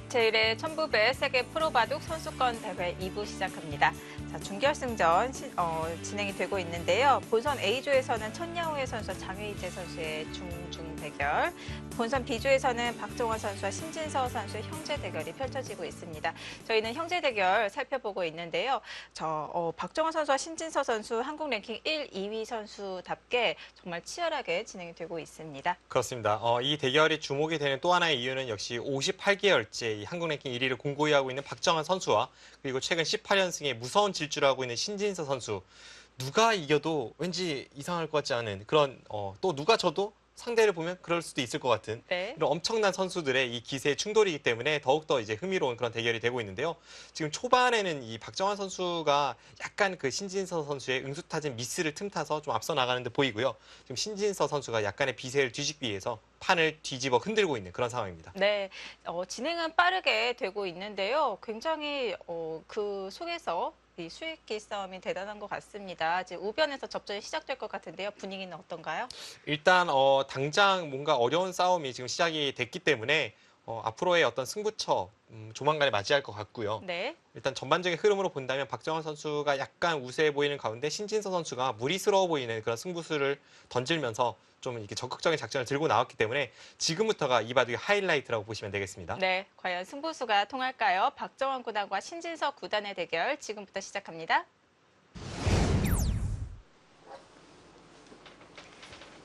제1회 천부배 세계 프로바둑 선수권 대회 2부 시작합니다. 자, 준결승전 진행이 되고 있는데요. 본선 A조에서는 천야오의 선수와 장웨이제 선수의 중중 대결, 본선 B조에서는 박정환 선수와 신진서 선수의 형제 대결이 펼쳐지고 있습니다. 저희는 형제 대결 살펴보고 있는데요. 박정환 선수와 신진서 선수 한국 랭킹 1, 2위 선수답게 정말 치열하게 진행이 되고 있습니다. 그렇습니다. 이 대결이 주목이 되는 또 하나의 이유는 역시 58개월째 한국 랭킹 1위를 공고히 하고 있는 박정환 선수와 그리고 최근 18연승에 무서운 질주를 하고 있는 신진서 선수. 누가 이겨도 왠지 이상할 것 같지 않은 그런 또 누가 져도 상대를 보면 그럴 수도 있을 것 같은 이런 엄청난 선수들의 이 기세의 충돌이기 때문에 더욱더 이제 흥미로운 그런 대결이 되고 있는데요. 지금 초반에는 이 박정환 선수가 약간 그 신진서 선수의 응수타진 미스를 틈타서 좀 앞서 나가는 듯 보이고요. 지금 신진서 선수가 약간의 비세를 뒤집기 위해서 판을 뒤집어 흔들고 있는 그런 상황입니다. 네, 진행은 빠르게 되고 있는데요. 굉장히 그 속에서 이 수익기 싸움이 대단한 것 같습니다. 지금 우변에서 접전이 시작될 것 같은데요. 분위기는 어떤가요? 일단 당장 뭔가 어려운 싸움이 지금 시작이 됐기 때문에 앞으로의 어떤 승부처 조만간에 맞이할 것 같고요. 네. 일단 전반적인 흐름으로 본다면 박정환 선수가 약간 우세해 보이는 가운데 신진서 선수가 무리스러워 보이는 그런 승부수를 던지면서 좀 이렇게 적극적인 작전을 들고 나왔기 때문에 지금부터가 이 바둑의 하이라이트라고 보시면 되겠습니다. 네, 과연 승부수가 통할까요? 박정환 구단과 신진서 구단의 대결 지금부터 시작합니다.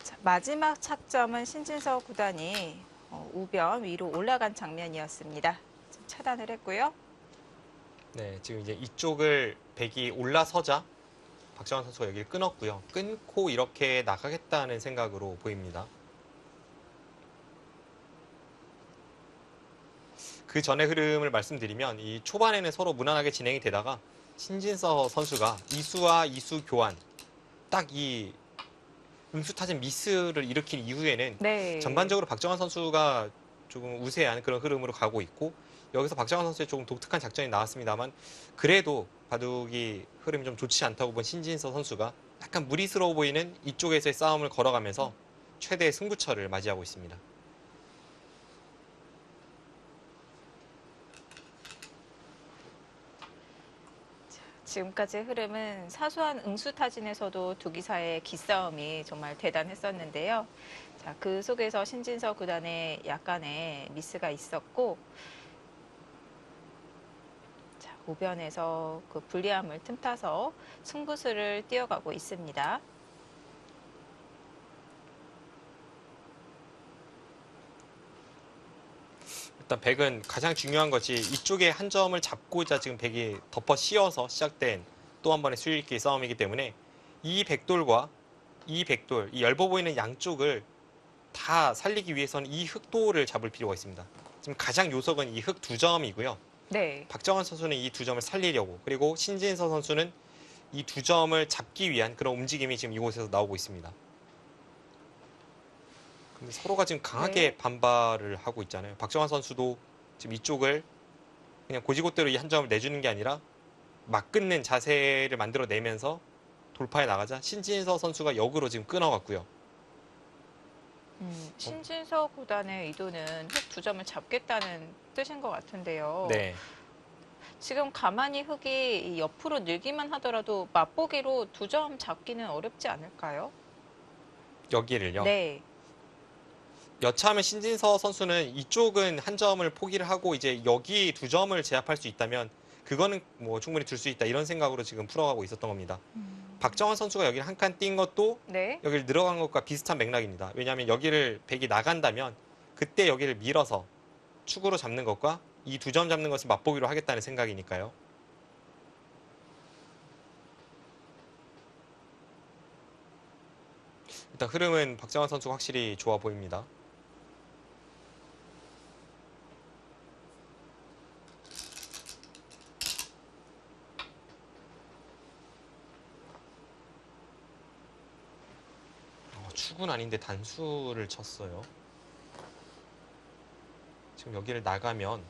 자, 마지막 착점은 신진서 구단이 우변 위로 올라간 장면이었습니다. 지금 차단을 했고요. 네, 지금 이제 이쪽을 백이 올라서자 박정환 선수가 여기를 끊었고요. 끊고 이렇게 나가겠다는 생각으로 보입니다. 그 전의 흐름을 말씀드리면 이 초반에는 서로 무난하게 진행이 되다가 신진서 선수가 이수와 이수 교환 딱 이 응수타진 미스를 일으킨 이후에는 네. 전반적으로 박정환 선수가 조금 우세한 그런 흐름으로 가고 있고 여기서 박정환 선수의 조금 독특한 작전이 나왔습니다만 그래도 바둑이 흐름이 좀 좋지 않다고 본 신진서 선수가 약간 무리스러워 보이는 이쪽에서의 싸움을 걸어가면서 최대의 승부처를 맞이하고 있습니다. 지금까지 흐름은 사소한 응수타진에서도 두 기사의 기싸움이 정말 대단했었는데요. 자, 그 속에서 신진서 구단의 약간의 미스가 있었고, 자, 우변에서 그 불리함을 틈타서 승부수를 띄어가고 있습니다. 일단 백은 가장 중요한 것이 이쪽에 한 점을 잡고자 지금 백이 덮어 씌워서 시작된 또 한 번의 수일기 싸움이기 때문에 이 백돌과 이 백돌, 이 얇아 보이는 양쪽을 다 살리기 위해서는 이 흑돌을 잡을 필요가 있습니다. 지금 가장 요석은 이 흑 두 점이고요. 네. 박정환 선수는 이 두 점을 살리려고 그리고 신진서 선수는 이 두 점을 잡기 위한 그런 움직임이 지금 이곳에서 나오고 있습니다. 근데 서로가 지금 강하게 반발을 하고 있잖아요. 박정환 선수도 지금 이쪽을 그냥 고지고대로 이 한 점을 내주는 게 아니라 막 끊는 자세를 만들어내면서 돌파해 나가자 신진서 선수가 역으로 지금 끊어갔고요. 신진서 구단의 의도는 흑 두 점을 잡겠다는 뜻인 것 같은데요. 네. 지금 가만히 흑이 옆으로 늘기만 하더라도 맛보기로 두 점 잡기는 어렵지 않을까요? 여기를요. 네. 여차하면 신진서 선수는 이쪽은 한 점을 포기를 하고 이제 여기 두 점을 제압할 수 있다면 그거는 뭐 충분히 줄 수 있다 이런 생각으로 지금 풀어가고 있었던 겁니다. 박정환 선수가 여기를 한 칸 뛴 것도 네. 여기를 늘어간 것과 비슷한 맥락입니다. 왜냐하면 여기를 백이 나간다면 그때 여기를 밀어서 축으로 잡는 것과 이 두 점 잡는 것을 맛보기로 하겠다는 생각이니까요. 일단 흐름은 박정환 선수가 확실히 좋아 보입니다. 축은 아닌데 단수를 쳤어요. 지금 여기를 나가면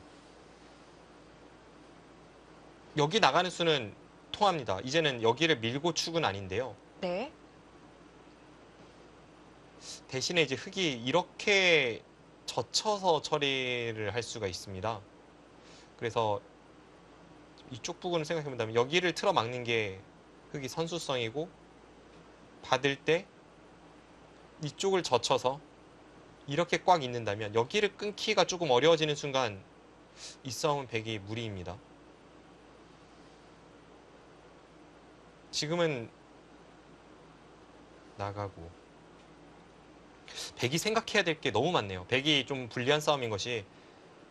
여기 나가는 수는 통합니다. 이제는 여기를 밀고 축은 아닌데요. 네. 대신에 이제 흑이 이렇게 젖혀서 처리를 할 수가 있습니다. 그래서 이쪽 부분을 생각해 본다면 여기를 틀어 막는 게 흑이 선수성이고, 받을 때 이쪽을 젖혀서 이렇게 꽉 있는다면 여기를 끊기가 조금 어려워지는 순간 이 싸움은 백이 무리입니다. 지금은 나가고, 백이 생각해야 될 게 너무 많네요. 백이 좀 불리한 싸움인 것이,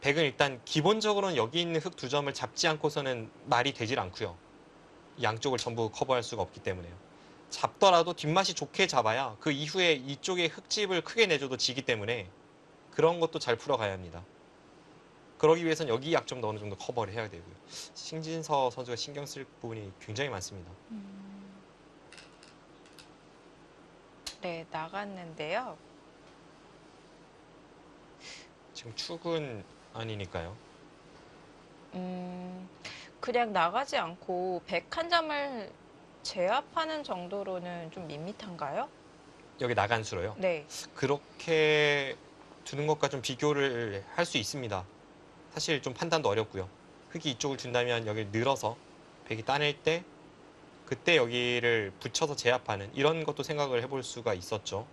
백은 일단 기본적으로는 여기 있는 흑 두 점을 잡지 않고서는 말이 되질 않고요. 양쪽을 전부 커버할 수가 없기 때문에요. 잡더라도 뒷맛이 좋게 잡아야 그 이후에 이쪽에 흑집을 크게 내줘도 지기 때문에 그런 것도 잘 풀어가야 합니다. 그러기 위해선 여기 약점도 어느 정도 커버를 해야 되고요. 신진서 선수가 신경 쓸 부분이 굉장히 많습니다. 네, 나갔는데요. 지금 축은 아니니까요. 그냥 나가지 않고 101점을 제압하는 정도로는 좀 밋밋한가요? 여기 나간 수로요. 네. 그렇게 두는 것과 좀 비교를 할 수 있습니다. 사실 좀 판단도 어렵고요. 흑이 이쪽을 둔다면 여기를 늘어서 백이 따낼 때 그때 여기를 붙여서 제압하는 이런 것도 생각을 해볼 수가 있었죠.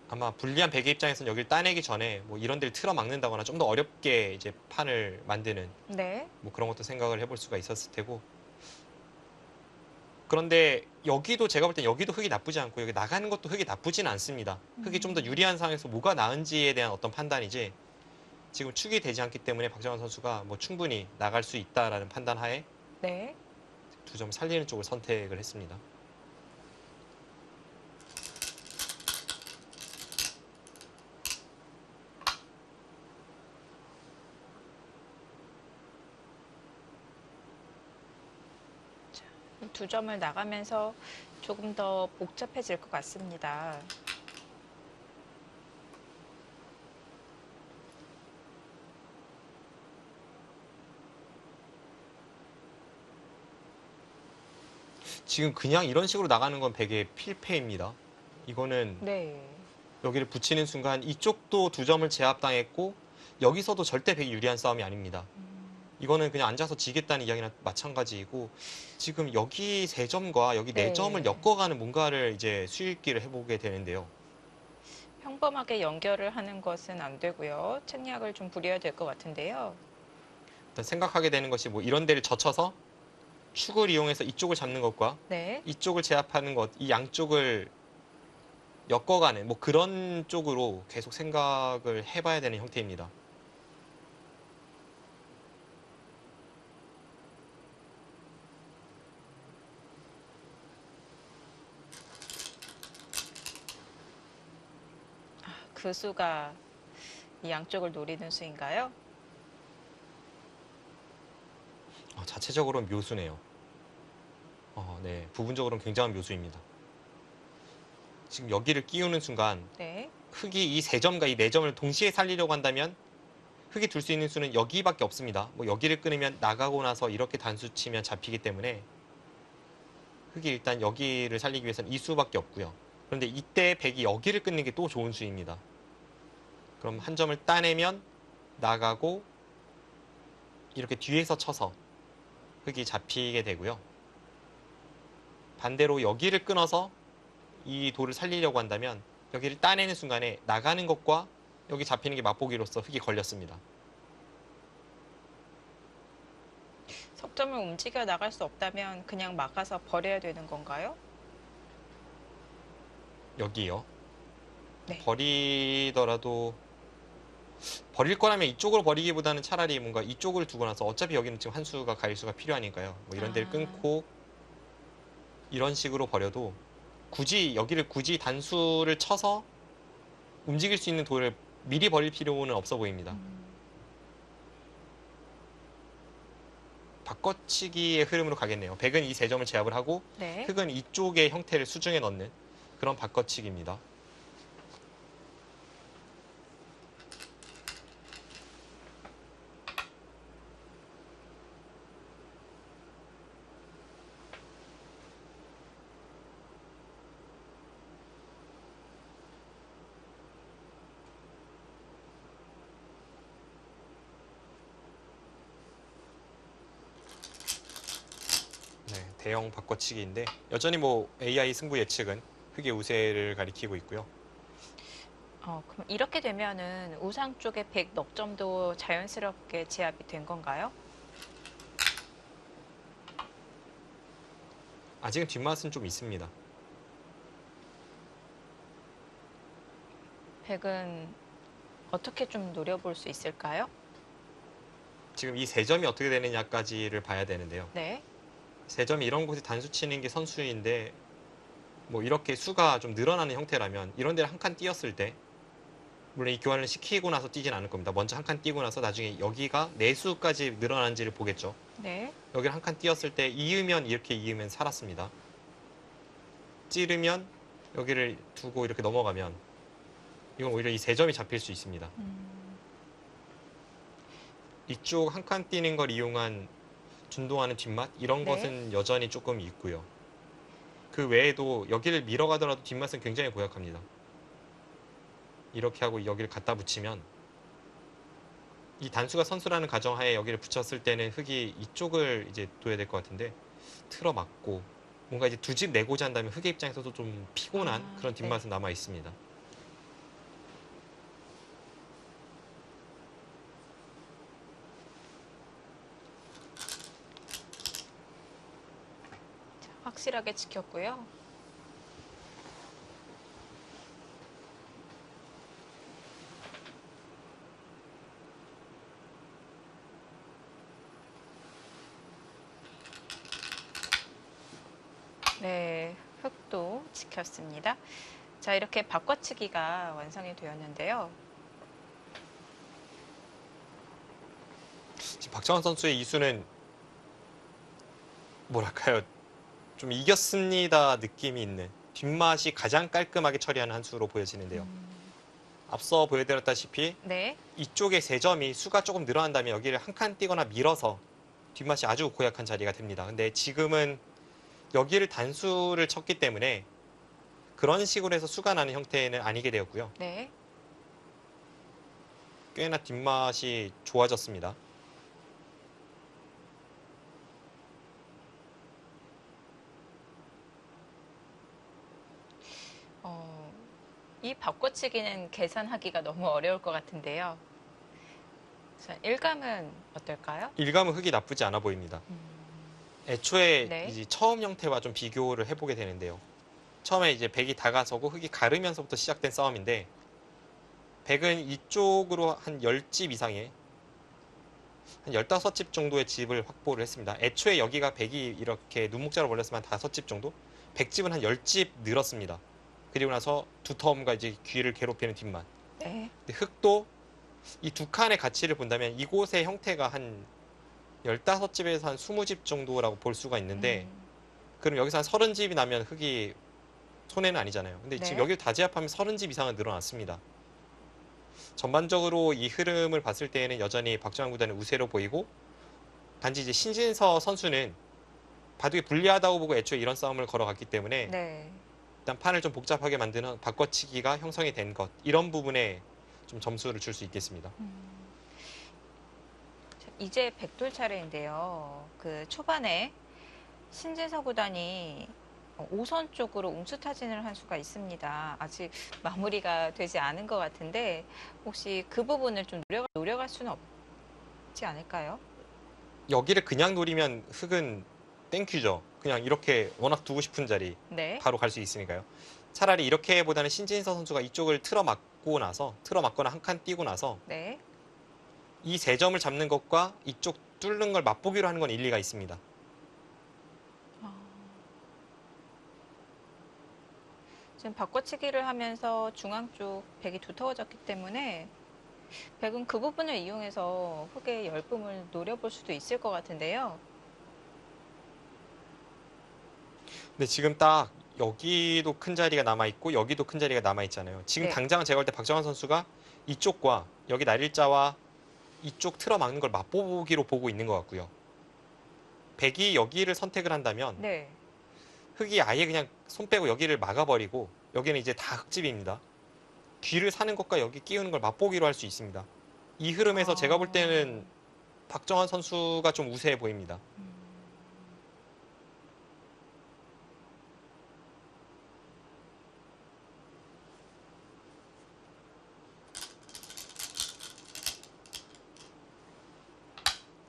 아마 불리한 백의 입장에서는 여기를 따내기 전에 뭐 이런 데를 틀어 막는다거나 좀 더 어렵게 이제 판을 만드는 네. 뭐 그런 것도 생각을 해볼 수가 있었을 테고, 그런데 여기도 제가 볼 땐 여기도 흑이 나쁘지 않고 여기 나가는 것도 흑이 나쁘진 않습니다. 흑이 좀 더 유리한 상황에서 뭐가 나은지에 대한 어떤 판단이지, 지금 축이 되지 않기 때문에 박정환 선수가 뭐 충분히 나갈 수 있다라는 판단 하에 네. 두 점 살리는 쪽을 선택을 했습니다. 두 점을 나가면서 조금 더 복잡해질 것 같습니다. 지금 그냥 이런 식으로 나가는 건 백의 필패입니다. 이거는 네. 여기를 붙이는 순간 이쪽도 두 점을 제압당했고 여기서도 절대 백이 유리한 싸움이 아닙니다. 이거는 그냥 앉아서 지겠다는 이야기나 마찬가지이고, 지금 여기 세 점과 여기 네 네. 점을 엮어가는 뭔가를 이제 수익기를 해보게 되는데요. 평범하게 연결을 하는 것은 안 되고요. 책략을 좀 부려야 될 것 같은데요. 일단 생각하게 되는 것이 뭐 이런 데를 젖혀서 축을 이용해서 이쪽을 잡는 것과 네. 이쪽을 제압하는 것, 이 양쪽을 엮어가는 뭐 그런 쪽으로 계속 생각을 해봐야 되는 형태입니다. 그 수가 이 양쪽을 노리는 수인가요? 자체적으로 묘수네요. 네, 부분적으로는 굉장한 묘수입니다. 지금 여기를 끼우는 순간 네. 흑이 이 세 점과 이 네 점을 동시에 살리려고 한다면 흑이 둘 수 있는 수는 여기밖에 없습니다. 뭐 여기를 끊으면 나가고 나서 이렇게 단수 치면 잡히기 때문에 흑이 일단 여기를 살리기 위해서는 이 수밖에 없고요. 그런데 이때 백이 여기를 끊는 게 또 좋은 수입니다. 그럼 한 점을 따내면 나가고 이렇게 뒤에서 쳐서 흑이 잡히게 되고요. 반대로 여기를 끊어서 이 돌을 살리려고 한다면 여기를 따내는 순간에 나가는 것과 여기 잡히는 게 맛보기로서 흑이 걸렸습니다. 석점을 움직여 나갈 수 없다면 그냥 막아서 버려야 되는 건가요? 여기요. 네. 버리더라도 버릴 거라면 이쪽으로 버리기보다는 차라리 뭔가 이쪽을 두고 나서 어차피 여기는 지금 한 수가 갈 수가 필요하니까요. 뭐 이런 데를 끊고 이런 식으로 버려도 여기를 굳이 단수를 쳐서 움직일 수 있는 돌을 미리 버릴 필요는 없어 보입니다. 바꿔치기의 흐름으로 가겠네요. 백은 이 세 점을 제압을 하고 네. 흑은 이쪽의 형태를 수중에 넣는 그런 바꿔치기입니다. 대형 바꿔치기인데 여전히 뭐 AI 승부 예측은 흑의 우세를 가리키고 있고요. 그럼 이렇게 되면은 우상 쪽의 100 넉점도 자연스럽게 제압이 된 건가요? 아직은 뒷맛은 좀 있습니다. 100은 어떻게 좀 노려볼 수 있을까요? 지금 이 세 점이 어떻게 되느냐까지를 봐야 되는데요. 네. 세 점이 이런 곳에 단수 치는 게 선수인데 뭐 이렇게 수가 좀 늘어나는 형태라면 이런 데를 한 칸 띄었을 때 물론 이 교환을 시키고 나서 뛰진 않을 겁니다. 먼저 한 칸 띄고 나서 나중에 여기가 네 수까지 늘어난지를 보겠죠. 네. 여기를 한 칸 띄었을 때 이으면 이렇게 이으면 살았습니다. 찌르면 여기를 두고 이렇게 넘어가면 이건 오히려 이 세 점이 잡힐 수 있습니다. 이쪽 한 칸 뛰는 걸 이용한 준동하는 뒷맛 이런 네. 것은 여전히 조금 있고요. 그 외에도 여기를 밀어가더라도 뒷맛은 굉장히 고약합니다. 이렇게 하고 여기를 갖다 붙이면 이 단수가 선수라는 가정하에 여기를 붙였을 때는 흑이 이쪽을 이제 둬야 될 것 같은데 틀어 막고 뭔가 이제 두 집 내고자 한다면 흑의 입장에서도 좀 피곤한 그런 뒷맛은 남아 있습니다. 확실하게 지켰고요. 네, 흑도 지켰습니다. 자, 이렇게 바꿔치기가 완성이 되었는데요. 지금 박정환 선수의 이수는 뭐랄까요? 좀 이겼습니다 느낌이 있는 뒷맛이 가장 깔끔하게 처리하는 한 수로 보여지는데요. 앞서 보여드렸다시피 네. 이쪽에 세 점이 수가 조금 늘어난다면 여기를 한 칸 띄거나 밀어서 뒷맛이 아주 고약한 자리가 됩니다. 근데 지금은 여기를 단수를 쳤기 때문에 그런 식으로 해서 수가 나는 형태는 아니게 되었고요. 네. 꽤나 뒷맛이 좋아졌습니다. 이 바꿔치기는 계산하기가 너무 어려울 것 같은데요. 자, 일감은 어떨까요? 일감은 흑이 나쁘지 않아 보입니다. 애초에 네. 이제 처음 형태와 좀 비교를 해보게 되는데요. 처음에 이제 백이 다가서고 흑이 가르면서부터 시작된 싸움인데 백은 이쪽으로 한 10집 이상의 한 15집 정도의 집을 확보를 했습니다. 애초에 여기가 백이 이렇게 눈목자로 몰렸으면 한 5집 정도? 100집은 한 10집 늘었습니다. 그리고 나서 두텀과 이제 귀를 괴롭히는 뒷맛. 네. 근데 흑도 이 두 칸의 가치를 본다면 이곳의 형태가 한 15집에서 한 20집 정도라고 볼 수가 있는데 그럼 여기서 한 30집이 나면 흑이 손해는 아니잖아요. 근데 지금 네. 여기를 다 제압하면 30집 이상은 늘어났습니다. 전반적으로 이 흐름을 봤을 때에는 여전히 박정환 구단은 우세로 보이고 단지 이제 신진서 선수는 바둑이 불리하다고 보고 애초에 이런 싸움을 걸어갔기 때문에 네. 일단 판을 좀 복잡하게 만드는 바꿔치기가 형성이 된 것 이런 부분에 좀 점수를 줄 수 있겠습니다. 자, 이제 백돌 차례인데요. 그 초반에 신진서 구단이 5선 쪽으로 웅수타진을 한 수가 있습니다. 아직 마무리가 되지 않은 것 같은데 혹시 그 부분을 좀 노려갈 수는 없지 않을까요? 여기를 그냥 노리면 흑은 땡큐죠. 그냥 이렇게 워낙 두고 싶은 자리 네. 바로 갈 수 있으니까요. 차라리 이렇게보다는 신진서 선수가 이쪽을 틀어막거나 한 칸 띄고 나서 네. 이 세 점을 잡는 것과 이쪽 뚫는 걸 맛보기로 하는 건 일리가 있습니다. 지금 바꿔치기를 하면서 중앙 쪽 백이 두터워졌기 때문에 백은 그 부분을 이용해서 흑의 열쁨을 노려볼 수도 있을 것 같은데요. 근데 지금 딱 여기도 큰 자리가 남아있고 여기도 큰 자리가 남아있잖아요. 지금 네. 당장 제가 볼 때 박정환 선수가 이쪽과 여기 날일자와 이쪽 틀어막는 걸 맛보기로 보고 있는 것 같고요. 백이 여기를 선택을 한다면 네. 흑이 아예 그냥 손 빼고 여기를 막아버리고 여기는 이제 다 흑집입니다. 귀를 사는 것과 여기 끼우는 걸 맛보기로 할 수 있습니다. 이 흐름에서 제가 볼 때는 박정환 선수가 좀 우세해 보입니다.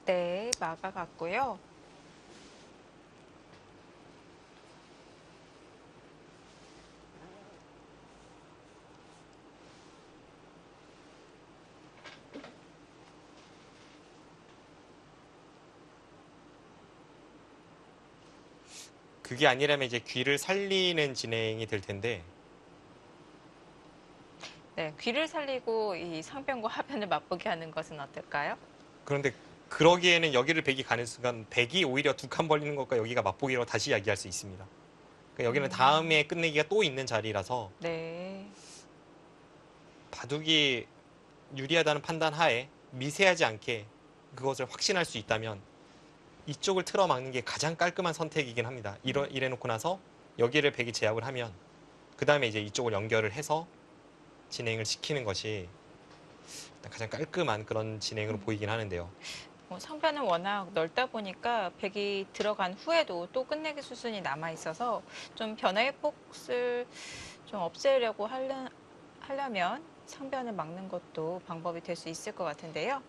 네, 막아갔고요. 그게 아니라면 이제 귀를 살리는 진행이 될 텐데 네, 귀를 살리고 이 상변과 하변을 맞보게 하는 것은 어떨까요? 그런데 그러기에는 여기를 백이 가는 순간 백이 오히려 두 칸 벌리는 것과 여기가 맞보기로 다시 이야기할 수 있습니다. 그러니까 여기는 다음에 끝내기가 또 있는 자리라서 네, 바둑이 유리하다는 판단 하에 미세하지 않게 그것을 확신할 수 있다면 이쪽을 틀어막는 게 가장 깔끔한 선택이긴 합니다. 이래놓고 나서 여기를 백이 제압을 하면 그 다음에 이제 이쪽을 연결을 해서 진행을 시키는 것이 일단 가장 깔끔한 그런 진행으로 보이긴 하는데요. 상변은 워낙 넓다 보니까 백이 들어간 후에도 또 끝내기 수순이 남아 있어서 좀 변화의 폭을 좀 없애려고 하려면 상변을 막는 것도 방법이 될 수 있을 것 같은데요.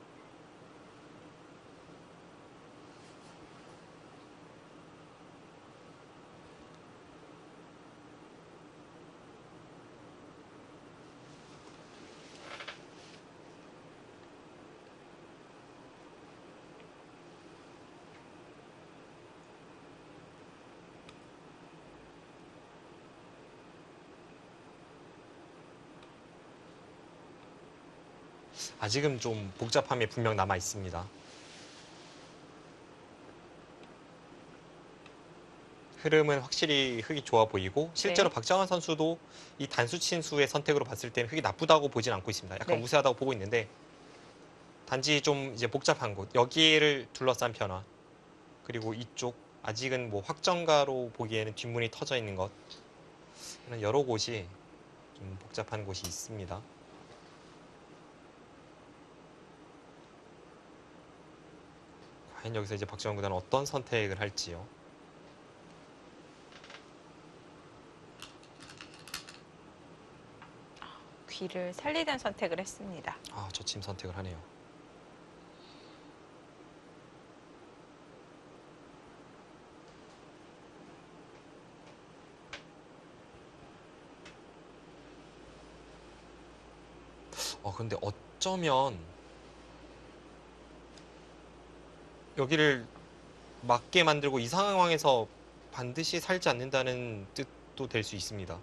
아직은 좀 복잡함이 분명 남아 있습니다. 흐름은 확실히 흙이 좋아 보이고 실제로 네. 박정환 선수도 이 단수 친수의 선택으로 봤을 때는 흙이 나쁘다고 보진 않고 있습니다. 약간 네. 우세하다고 보고 있는데 단지 좀 이제 복잡한 곳 여기를 둘러싼 변화 그리고 이쪽 아직은 뭐 확정가로 보기에는 뒷문이 터져 있는 것 이런 여러 곳이 좀 복잡한 곳이 있습니다. 과연 여기서 이제 박정환 구단은 어떤 선택을 할지요. 귀를 살리는 선택을 했습니다. 아, 저침 선택을 하네요. 근데 어쩌면 여기를 맞게 만들고 이 상황에서 반드시 살지 않는다는 뜻도 될 수 있습니다.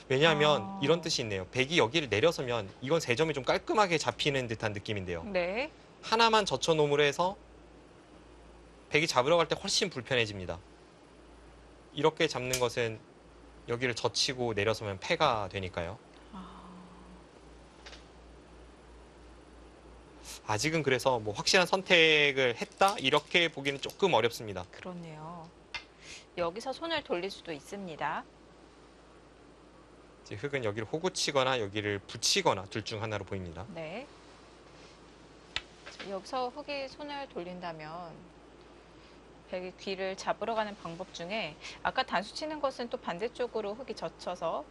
왜냐하면 이런 뜻이 있네요. 백이 여기를 내려서면 이건 세 점이 좀 깔끔하게 잡히는 듯한 느낌인데요. 네. 하나만 젖혀놓음으로 해서 백이 잡으러 갈 때 훨씬 불편해집니다. 이렇게 잡는 것은 여기를 젖히고 내려서면 패가 되니까요. 아직은 그래서 뭐 확실한 선택을 했다? 이렇게 보기는 조금 어렵습니다. 그렇네요. 여기서 손을 돌릴 수도 있습니다. 이제 흙은 여기를 호구치거나 여기를 붙이거나 둘 중 하나로 보입니다. 네. 여기서 흙이 손을 돌린다면 백이 귀를 잡으러 가는 방법 중에 아까 단수 치는 것은 또 반대쪽으로 흙이 젖혀서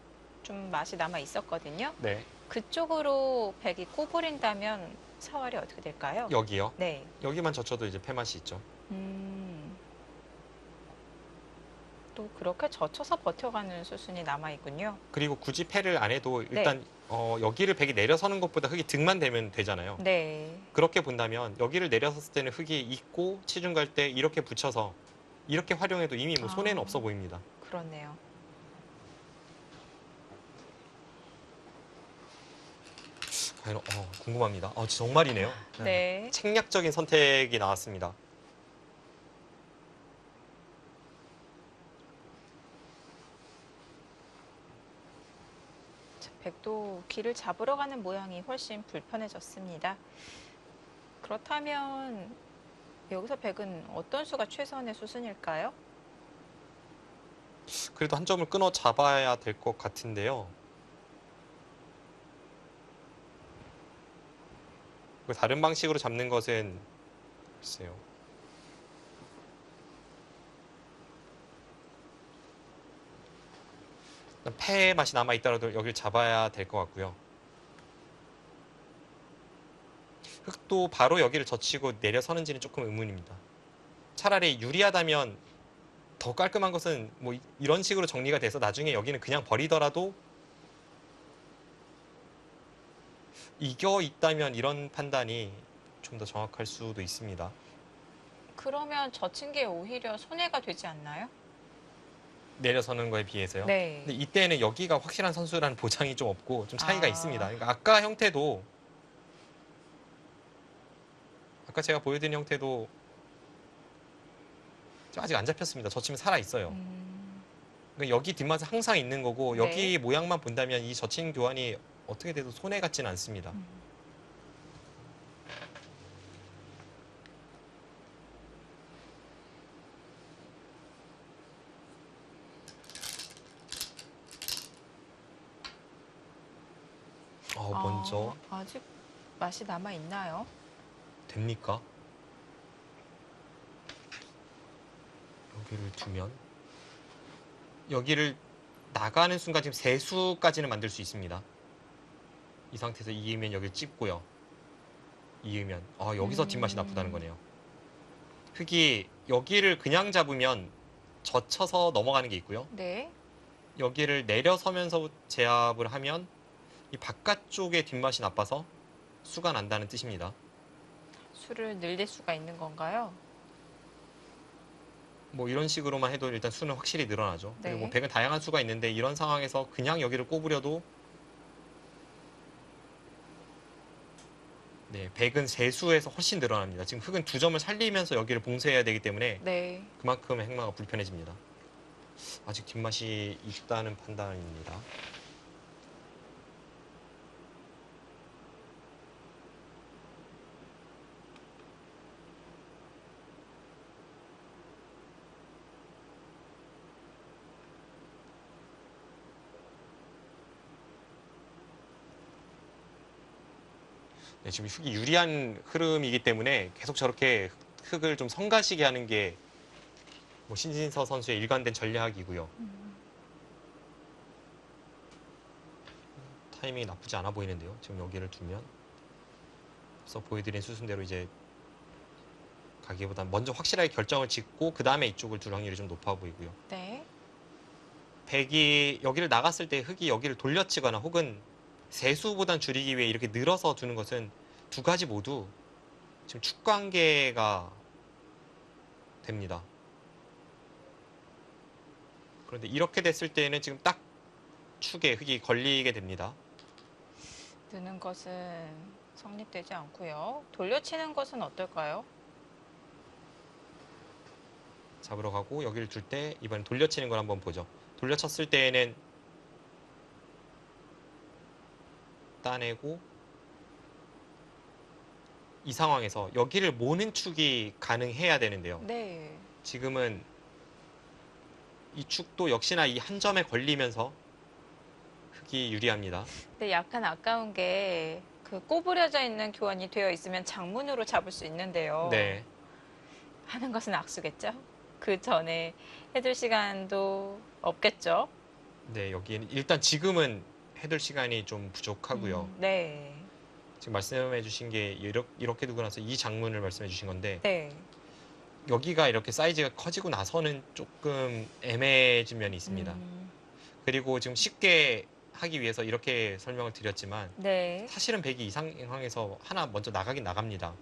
좀 맛이 남아 있었거든요. 네. 그쪽으로 백이 꼬부린다면 사활이 어떻게 될까요? 여기요. 네. 여기만 젖혀도 이제 패맛이 있죠. 또 그렇게 젖혀서 버텨가는 수순이 남아 있군요. 그리고 굳이 패를 안 해도 일단 여기를 백이 내려서는 것보다 흙이 등만 되면 되잖아요. 네. 그렇게 본다면 여기를 내려섰을 때는 흙이 있고 치중 갈 때 이렇게 붙여서 이렇게 활용해도 이미 뭐 손해는 없어 보입니다. 그렇네요. 과연 궁금합니다. 정말이네요. 네. 책략적인 선택이 나왔습니다. 백도 귀를 잡으러 가는 모양이 훨씬 불편해졌습니다. 그렇다면 여기서 백은 어떤 수가 최선의 수순일까요? 그래도 한 점을 끊어 잡아야 될 것 같은데요. 다른 방식으로 잡는 것은 글쎄요. 패의 맛이 남아 있더라도 여기를 잡아야 될 것 같고요. 훅도 바로 여기를 젖히고 내려서는지는 조금 의문입니다. 차라리 유리하다면 더 깔끔한 것은 뭐 이런 식으로 정리가 돼서 나중에 여기는 그냥 버리더라도 이겨 있다면 이런 판단이 좀 더 정확할 수도 있습니다. 그러면 젖힌 게 오히려 손해가 되지 않나요? 내려서는 거에 비해서요. 네. 근데 이때는 여기가 확실한 선수라는 보장이 좀 없고 좀 차이가 아. 있습니다. 그러니까 아까 형태도 아까 제가 보여드린 형태도 아직 안 잡혔습니다. 젖히면 살아 있어요. 그러니까 여기 뒷맛은 항상 있는 거고 네. 여기 모양만 본다면 이 젖힌 교환이 어떻게 돼도 손해 같지는 않습니다. 먼저 아직 맛이 남아 있나요? 됩니까? 여기를 두면 여기를 나가는 순간 지금 세수까지는 만들 수 있습니다. 이 상태에서 이으면 여기를 찝고요. 이으면 여기서 뒷맛이 나쁘다는 거네요. 흙이 여기를 그냥 잡으면 젖혀서 넘어가는 게 있고요. 네. 여기를 내려서면서 제압을 하면 이 바깥쪽에 뒷맛이 나빠서 수가 난다는 뜻입니다. 술을 늘릴 수가 있는 건가요? 뭐 이런 식으로만 해도 일단 수는 확실히 늘어나죠. 네. 그리고 백은 다양한 수가 있는데 이런 상황에서 그냥 여기를 꼽으려도 네, 백은 세수에서 훨씬 늘어납니다. 지금 흙은 2점을 살리면서 여기를 봉쇄해야 되기 때문에 네. 그만큼 행마가 불편해집니다. 아직 뒷맛이 있다는 판단입니다. 네, 지금 흙이 유리한 흐름이기 때문에 계속 저렇게 흙을 좀 성가시게 하는 게 뭐 신진서 선수의 일관된 전략이고요. 타이밍이 나쁘지 않아 보이는데요. 지금 여기를 두면 앞서 보여드린 수순대로 이제 가기보단 먼저 확실하게 결정을 짓고 그 다음에 이쪽을 둘 확률이 좀 높아 보이고요. 네. 백이 여기를 나갔을 때 흙이 여기를 돌려치거나 혹은 세수보단 줄이기 위해 이렇게 늘어서 두는 것은 두 가지 모두 지금 축관계가 됩니다. 그런데 이렇게 됐을 때는 지금 딱 축에 흙이 걸리게 됩니다. 드는 것은 성립되지 않고요. 돌려치는 것은 어떨까요? 잡으러 가고 여기를 둘 때 이번엔 돌려치는 걸 한번 보죠. 돌려쳤을 때에는 따내고 이 상황에서 여기를 모는 축이 가능해야 되는데요. 네. 지금은 이 축도 역시나 이 한 점에 걸리면서 흙이 유리합니다. 근데 약간 아까운 게 그 꼬부려져 있는 교환이 되어 있으면 장문으로 잡을 수 있는데요. 네. 하는 것은 악수겠죠? 그 전에 해둘 시간도 없겠죠? 네, 여기는 일단 지금은 해둘 시간이 좀 부족하고요. 네. 지금 말씀해 주신 게 이렇게 두고 나서 이 장문을 말씀해 주신 건데 네. 여기가 이렇게 사이즈가 커지고 나서는 조금 애매해진 면이 있습니다. 그리고 지금 쉽게 하기 위해서 이렇게 설명을 드렸지만 네. 사실은 백이 이 상황에서 하나 먼저 나가긴 나갑니다.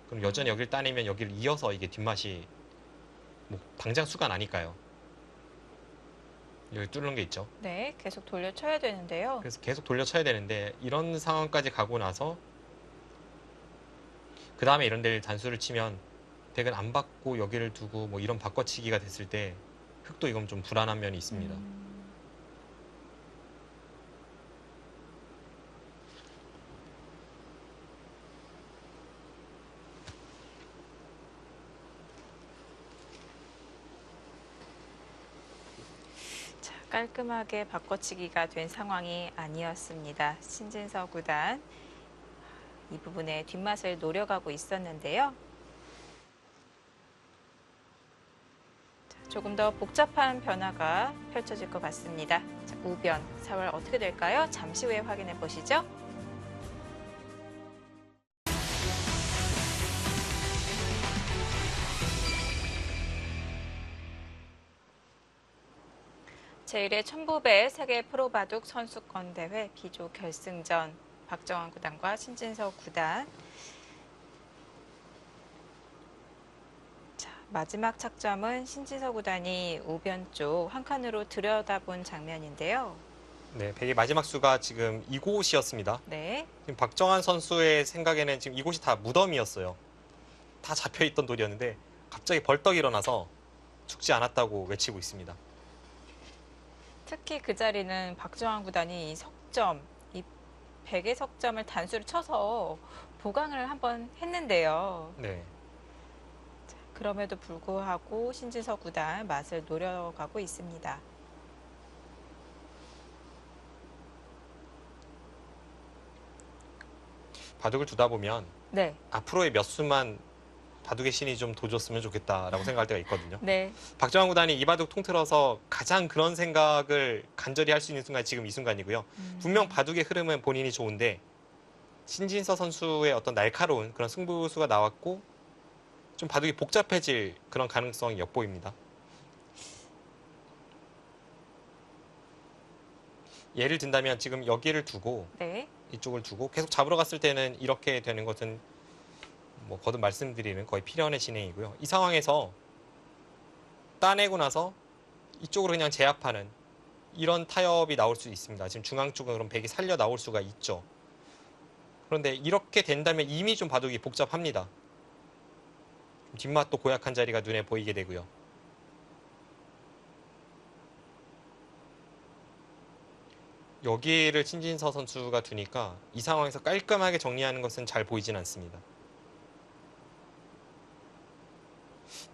그럼 여전히 여기를 따내면 여기를 이어서 이게 뒷맛이 뭐 당장 수가 나니까요. 여기 뚫는 게 있죠. 네. 계속 돌려쳐야 되는데요. 그래서 계속 돌려쳐야 되는데 이런 상황까지 가고 나서 그 다음에 이런 데를 단수를 치면 백은 안 받고 여기를 두고 뭐 이런 바꿔치기가 됐을 때 흙도 이건 좀 불안한 면이 있습니다. 자, 깔끔하게 바꿔치기가 된 상황이 아니었습니다. 신진서 구단 이 부분에 뒷맛을 노려가고 있었는데요. 자, 조금 더 복잡한 변화가 펼쳐질 것 같습니다. 자, 우변 4월 어떻게 될까요? 잠시 후에 확인해 보시죠. 제1회 천부배 세계 프로바둑 선수권 대회 B조 결승전 박정환 구단과 신진서 구단. 자, 마지막 착점은 신진서 구단이 우변 쪽 한 칸으로 들여다본 장면인데요. 네, 백의 마지막 수가 지금 이곳이었습니다. 네. 지금 박정환 선수의 생각에는 지금 이곳이 다 무덤이었어요. 다 잡혀있던 돌이었는데 갑자기 벌떡 일어나서 죽지 않았다고 외치고 있습니다. 특히 그 자리는 박정환 구단이 이 석점, 이 100의 석점을 단수를 쳐서 보강을 한번 했는데요. 네. 그럼에도 불구하고 신진서 구단 맛을 노려가고 있습니다. 바둑을 두다 보면 네. 앞으로의 몇 수만 바둑의 신이 좀 도줬으면 좋겠다라고 생각할 때가 있거든요. 네. 박정환 구단이 이 바둑 통틀어서 가장 그런 생각을 간절히 할 수 있는 순간이 지금 이 순간이고요. 분명 바둑의 흐름은 본인이 좋은데 신진서 선수의 어떤 날카로운 그런 승부수가 나왔고 좀 바둑이 복잡해질 그런 가능성이 엿보입니다. 예를 든다면 지금 여기를 두고 네. 이쪽을 두고 계속 잡으러 갔을 때는 이렇게 되는 것은 뭐 거듭 말씀드리는 거의 필연의 진행이고요. 이 상황에서 따내고 나서 이쪽으로 그냥 제압하는 이런 타협이 나올 수 있습니다. 지금 중앙 쪽은 그럼 백이 살려 나올 수가 있죠. 그런데 이렇게 된다면 이미 좀 바둑이 복잡합니다. 뒷맛도 고약한 자리가 눈에 보이게 되고요. 여기를 신진서 선수가 두니까 이 상황에서 깔끔하게 정리하는 것은 잘 보이진 않습니다.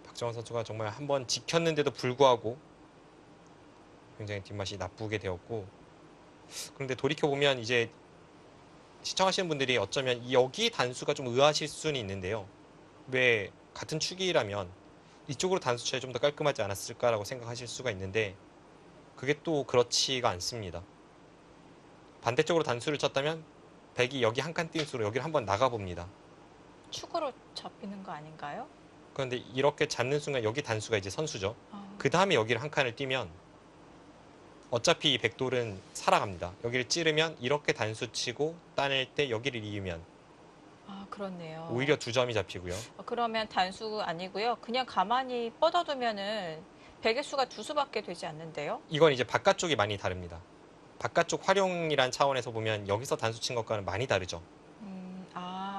박정환 선수가 정말 한번 지켰는데도 불구하고 굉장히 뒷맛이 나쁘게 되었고, 그런데 돌이켜보면 이제 시청하시는 분들이 어쩌면 여기 단수가 좀 의아하실 수는 있는데요. 왜 같은 축이라면 이쪽으로 단수 쳐야 좀 더 깔끔하지 않았을까라고 생각하실 수가 있는데 그게 또 그렇지가 않습니다. 반대쪽으로 단수를 쳤다면 백이 여기 한 칸 뛴 수로 여기를 한번 나가봅니다. 축으로 잡히는 거 아닌가요? 그런데 이렇게 잡는 순간 여기 단수가 이제 선수죠. 그 다음에 여기를 한 칸을 뛰면 어차피 이 백돌은 살아갑니다. 여기를 찌르면 이렇게 단수 치고 따낼 때 여기를 이으면 그렇네요. 오히려 2점이 잡히고요. 그러면 단수 아니고요. 그냥 가만히 뻗어두면은 백의 수가 2수밖에 되지 않는데요. 이건 이제 바깥쪽이 많이 다릅니다. 바깥쪽 활용이란 차원에서 보면 여기서 단수 친 것과는 많이 다르죠.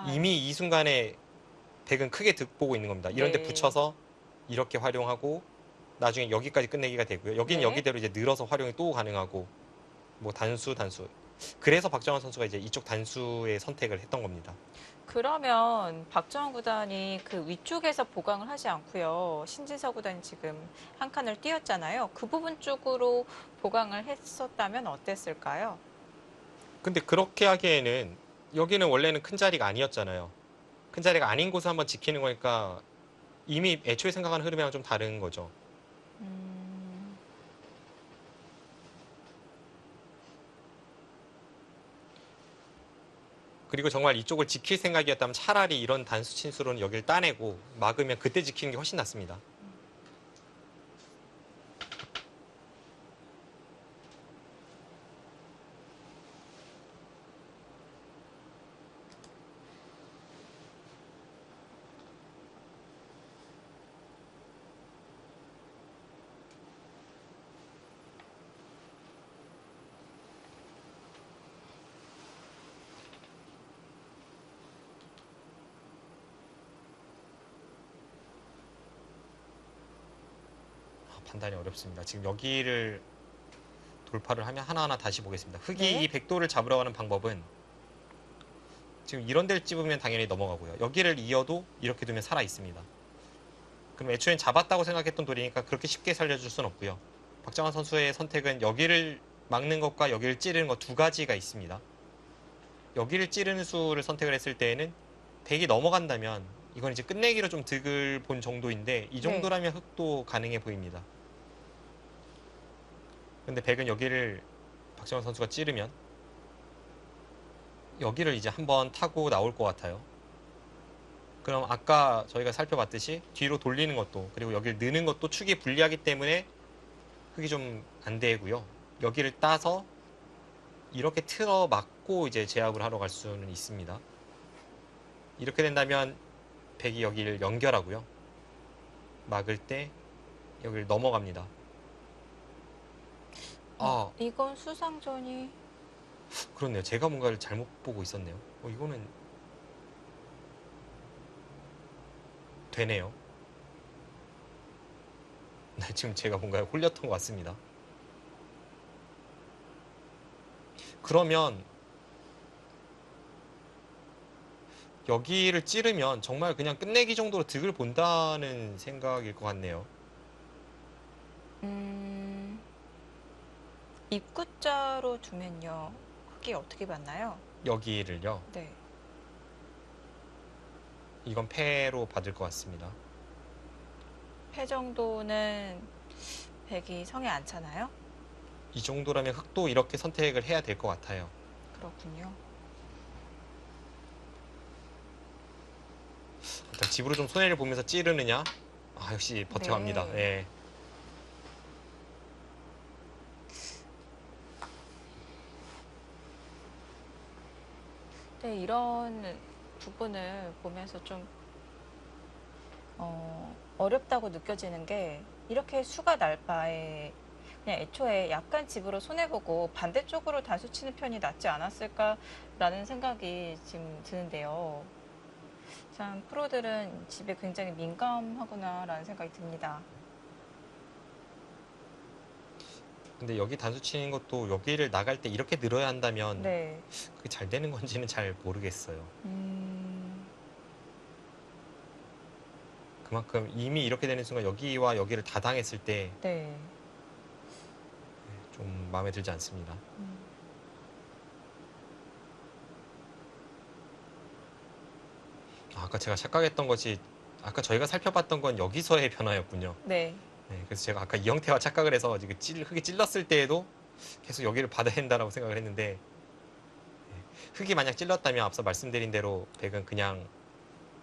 이미 이 순간에 백은 크게 득보고 있는 겁니다. 이런 데 네. 붙여서 이렇게 활용하고 나중에 여기까지 끝내기가 되고요. 여기는 네. 여기대로 이제 늘어서 활용이 또 가능하고 뭐 단수. 그래서 박정환 선수가 이제 이쪽 단수의 선택을 했던 겁니다. 그러면 박정환 구단이 그 위쪽에서 보강을 하지 않고요. 신진서 구단이 지금 한 칸을 띄었잖아요. 그 부분 쪽으로 보강을 했었다면 어땠을까요? 근데 그렇게 하기에는 여기는 원래는 큰 자리가 아니었잖아요. 큰 자리가 아닌 곳을 한번 지키는 거니까 이미 애초에 생각하는 흐름이랑 좀 다른 거죠. 그리고 정말 이쪽을 지킬 생각이었다면 차라리 이런 단수 친수로는 여기를 따내고 막으면 그때 지키는 게 훨씬 낫습니다. 판단이 어렵습니다. 지금 여기를 돌파를 하면 하나하나 다시 보겠습니다. 흑이 네. 이 백도를 잡으러 가는 방법은 지금 이런 데를 찝으면 당연히 넘어가고요. 여기를 이어도 이렇게 두면 살아 있습니다. 그럼 애초엔 잡았다고 생각했던 돌이니까 그렇게 쉽게 살려줄 수는 없고요. 박정환 선수의 선택은 여기를 막는 것과 여기를 찌르는 것 2가지가 있습니다. 여기를 찌르는 수를 선택을 했을 때에는 백이 넘어간다면 이건 이제 끝내기로 좀 득을 본 정도인데 이 정도라면 흑도 가능해 보입니다. 근데 백은 여기를 박정환 선수가 찌르면 여기를 이제 한번 타고 나올 것 같아요. 그럼 아까 저희가 살펴봤듯이 뒤로 돌리는 것도 그리고 여기를 느는 것도 축이 불리하기 때문에 흙이 좀 안 되고요. 여기를 따서 이렇게 틀어 막고 이제 제압을 하러 갈 수는 있습니다. 이렇게 된다면 백이 여기를 연결하고요. 막을 때 여기를 넘어갑니다. 아, 이건 수상전이 그렇네요. 제가 뭔가를 잘못 보고 있었네요. 이거는 되네요. 네, 지금 제가 뭔가에 홀렸던 것 같습니다. 그러면 여기를 찌르면 정말 그냥 끝내기 정도로 득을 본다는 생각일 것 같네요. 음, 입구자로 두면요. 흙이 어떻게 받나요? 여기를요. 네. 이건 패로 받을 것 같습니다. 패 정도는 백이 성에 안 차나요? 이 정도라면 흑도 이렇게 선택을 해야 될 것 같아요. 그렇군요. 일단 집으로 좀 손해를 보면서 찌르느냐? 역시 버텨갑니다. 네. 예. 네, 이런 부분을 보면서 좀 어렵다고 느껴지는 게 이렇게 수가 날 바에 그냥 애초에 약간 집으로 손해보고 반대쪽으로 단수 치는 편이 낫지 않았을까라는 생각이 지금 드는데요. 참 프로들은 집에 굉장히 민감하구나라는 생각이 듭니다. 근데 여기 단수 치는 것도 여기를 나갈 때 이렇게 늘어야 한다면 네. 그게 잘 되는 건지는 잘 모르겠어요. 음, 그만큼 이미 이렇게 되는 순간 여기와 여기를 다 당했을 때 네. 좀 마음에 들지 않습니다. 음, 아까 제가 착각했던 것이 아까 저희가 살펴봤던 건 여기서의 변화였군요. 네. 네, 그래서 제가 아까 이 형태와 착각을 해서 지금 흙이 찔렀을 때에도 계속 여기를 받아야 된다라고 생각을 했는데 흙이 만약 찔렀다면 앞서 말씀드린 대로 백은 그냥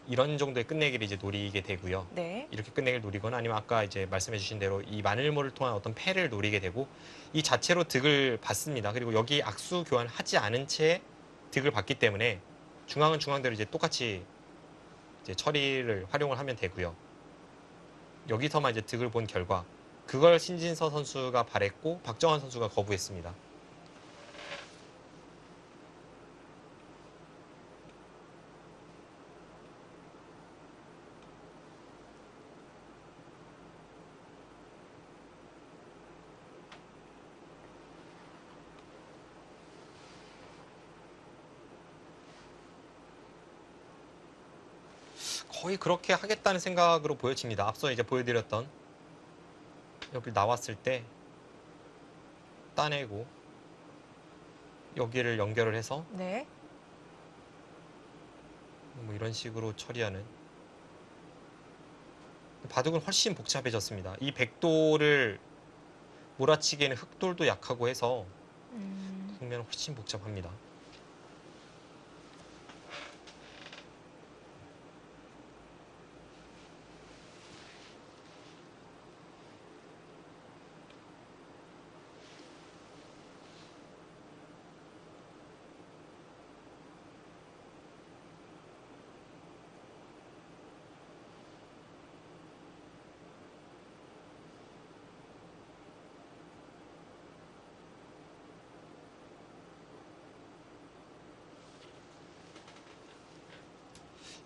이런 정도의 끝내기를 이제 노리게 되고요. 네. 이렇게 끝내기를 노리거나 아니면 아까 이제 말씀해주신 대로 이 마늘모를 통한 어떤 패를 노리게 되고 이 자체로 득을 받습니다. 그리고 여기 악수 교환하지 않은 채 득을 받기 때문에 중앙은 중앙대로 이제 똑같이 이제 처리를 활용을 하면 되고요. 여기서만 이제 득을 본 결과 그걸 신진서 선수가 바랬고 박정환 선수가 거부했습니다. 거의 그렇게 하겠다는 생각으로 보여집니다. 앞서 이제 보여드렸던 여기 나왔을 때 따내고 여기를 연결을 해서 네. 뭐 이런 식으로 처리하는 바둑은 훨씬 복잡해졌습니다. 이 백돌을 몰아치기에는 흑돌도 약하고 해서 국면은 훨씬 복잡합니다.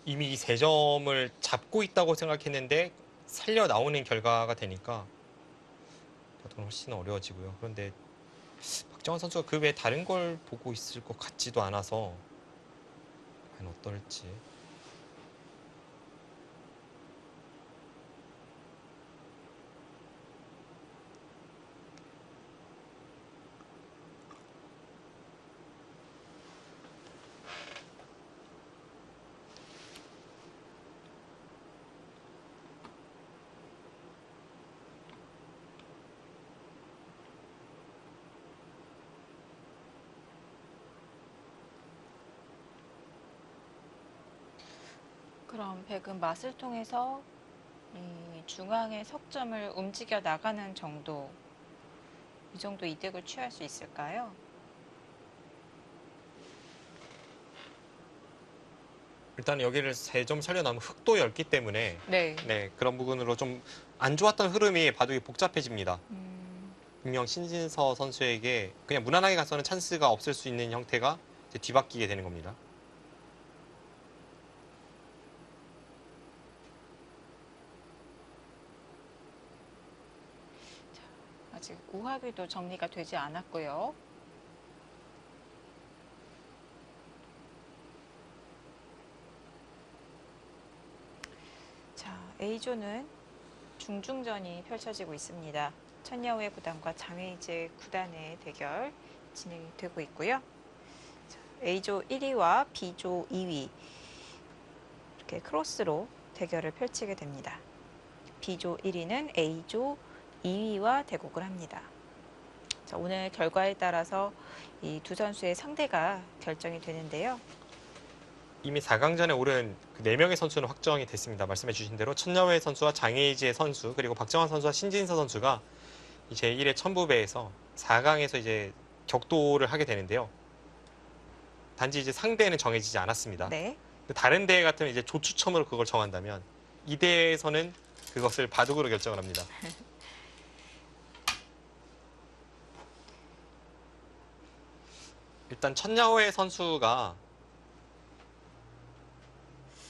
이미 이 세 점을 잡고 있다고 생각했는데 살려 나오는 결과가 되니까 바둑은 훨씬 어려워지고요. 그런데 박정환 선수가 그 외에 다른 걸 보고 있을 것 같지도 않아서 과연 어떨지. 그럼 백은 맛을 통해서 이 중앙의 석점을 움직여 나가는 정도 이 정도 이득을 취할 수 있을까요? 일단 여기를 3점 살려남은 흙도 넓기 때문에 네. 네, 그런 부분으로 좀 안 좋았던 흐름이 바둑이 복잡해집니다. 음, 분명 신진서 선수에게 그냥 무난하게 가서는 찬스가 없을 수 있는 형태가 이제 뒤바뀌게 되는 겁니다. 아직 우하비도 정리가 되지 않았고요. 자, A조는 중중전이 펼쳐지고 있습니다. 천야우의 구단과 장웨이제 구단의 대결 진행이 되고 있고요. 자, A조 1위와 B조 2위 이렇게 크로스로 대결을 펼치게 됩니다. B조 1위는 A조 2위와 대국을 합니다. 자, 오늘 결과에 따라서 이 두 선수의 상대가 결정이 되는데요. 이미 4강전에 오른 그 4명의 선수는 확정이 됐습니다. 말씀해 주신 대로 천여회 선수와 장혜이지의 선수 그리고 박정환 선수와 신진서 선수가 제1회 천부배에서 4강에서 이제 격돌을 하게 되는데요. 단지 이제 상대는 정해지지 않았습니다. 네. 다른 대회 같으면 이제 조추첨으로 그걸 정한다면 이 대회에서는 그것을 바둑으로 결정을 합니다. 일단 천야호의 선수가